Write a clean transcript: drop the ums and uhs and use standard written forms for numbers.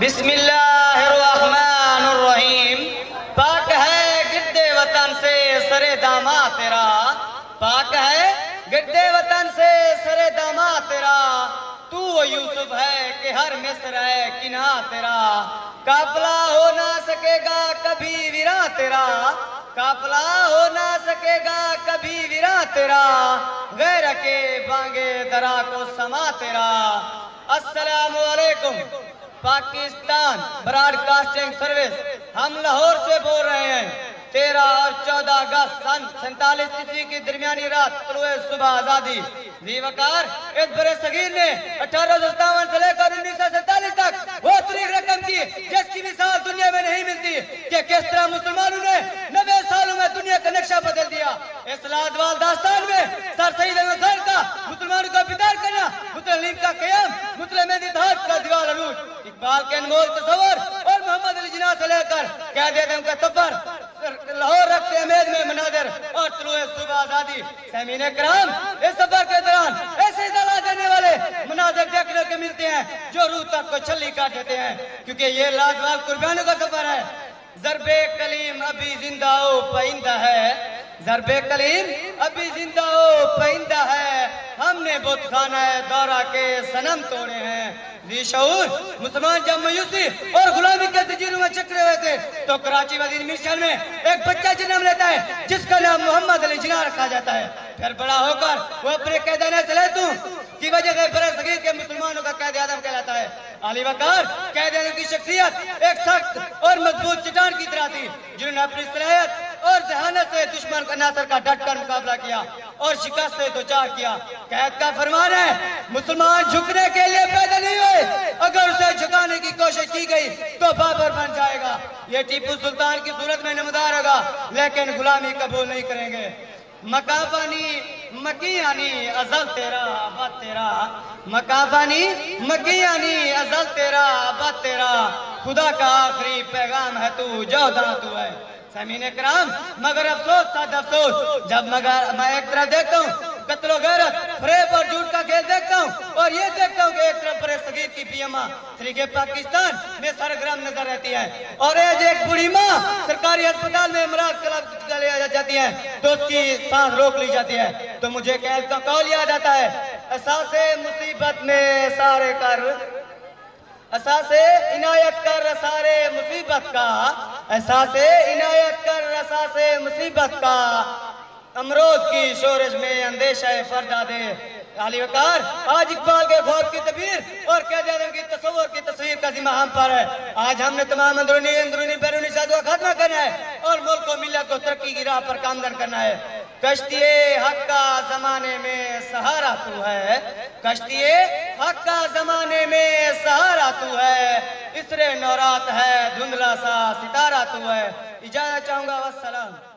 بسم اللہ الرحمن الرحیم۔ پاک ہے گردے وطن سے سرے داماں تیرا، پاک ہے گردے وطن سے سرے داماں تیرا، تو وہ یوسف ہے کہ ہر مصر ہے کنہا تیرا، قافلہ ہو نہ سکے گا کبھی ویراں تیرا، قافلہ ہو نہ سکے گا کبھی ویراں تیرا، غیر کے بانگے درا کو سما تیرا۔ السلام علیکم پاکستان براڈ کاسٹنگ سروس، ہم لاہور سے بول رہے ہیں۔ 13 اور 14 اگست سن 47 کی درمیانی رات طلوع صبح آزادی ذی وقار اس برے صغیر نے 1857 سے لے کر 1947 تک وہ تاریخ رقم کی جس کی مثال دنیا میں نہیں ملتی کہ کس طرح مسلمانوں نے 90 سالوں میں دنیا کا نقشہ بدل دیا۔ اس لازوال داستان میں سر سید احمد خان کا مسلمانوں کا بیدار کرنا، مسلم کا قیام، مسلم اتحاد کا دیوال عروج، اقبال کے انمول تصور اور محمد علی جناح سے لے کر قائد اعظم کا سفر، لاہور رقص امید میں مناظر اور طلوع صبح آزادی۔ سامعین کرام، اس سفر کے دوران ایسے جلا دینے والے مناظر دیکھنے کو ملتے ہیں جو روح تک کو چھلی کاٹ دیتے ہیں، کیونکہ یہ لازوال قربانیوں کا سفر ہے۔ ضرب کلیم ابھی زندہ و پائندہ ہے، ضرب کلیم ابھی زندہ و پائندہ ہے، ہم نے بت خانہ دورہ کے صنم توڑے ہیں۔ ذی شعور مسلمان جب مایوسی اور غلامی کے زنجیروں میں چکرے ہوئے تھے تو کراچی وزیر مشن میں ایک بچہ جنم لیتا ہے جس کا نام محمد علی جناح رکھا جاتا ہے۔ پھر بڑا ہو کر وہ اپنے قیدانِ صلیتوں کی وجہ سے برے صغیر کے مسلمانوں کا قائد اعظم کہلاتا ہے۔ علی وقار قائد اعظم کی شخصیت ایک سخت اور مضبوط چٹان کی طرح تھی، جنہوں نے اپنی صلاحیت اور ذہانت سے دشمن کا ناصر کا ڈٹ کر مقابلہ کیا اور شکست سے دوچار کیا۔ قائد کا فرمان ہے، مسلمان جھکنے کے لیے پیدا نہیں ہوئے، اگر اسے جھکانے کی کوشش کی گئی تو بابر بن جائے گا۔ یہ ٹیپو سلطان کی صورت میں نمودار ہوگا لیکن غلامی قبول نہیں کریں گے۔ مکافانی مکیانی ازل تیرا آباد تیرا، مکافانی مکیانی ازل تیرا آباد تیرا، خدا کا آخری پیغام ہے تو جوداں تو ہے۔ سامعین کرام، مگر افسوس ساتھ افسوس، جب میں ایک طرف دیکھتا ہوں قتل و غیرت، فریب اور جھوٹ کا کھیل دیکھتا ہوں اور یہ دیکھتا ہوں کہ ایک طرف برے صغیر کی پی ایم طریقے پاکستان میں سرگرم نظر رہتی ہے اور ایک بڑی ماں سرکاری ہسپتال میں امراض کر لیا جاتی ہے تو اس کی سانس روک لی جاتی ہے، تو مجھے قید کا قول یاد آتا ہے، احساس مصیبت میں سارے کر، احساس عنایت کر رسارے مصیبت کا، احساس عنایت کر رساسے مصیبت کا، امروز کی شورش میں اندیشہ فردا دے۔ علی وقار، آج اقبال کے خوف کی تعبیر اور قائد اعظم کی تصور کی تصویر کا ذمہ ہم پر ہے۔ آج ہم نے تمام اندرونی بیرونی سازوں کا خاتمہ کرنا ہے اور ملک و ملت کو ترقی کی راہ پر گامزن کرنا ہے۔ کشتی حق کا زمانے میں سہارا تو ہے، کشتی حق کا زمانے میں سہارا تو ہے، اسرے نورات ہے دھندلا سا ستارہ تو ہے۔ اجازت چاہوں گا، والسلام۔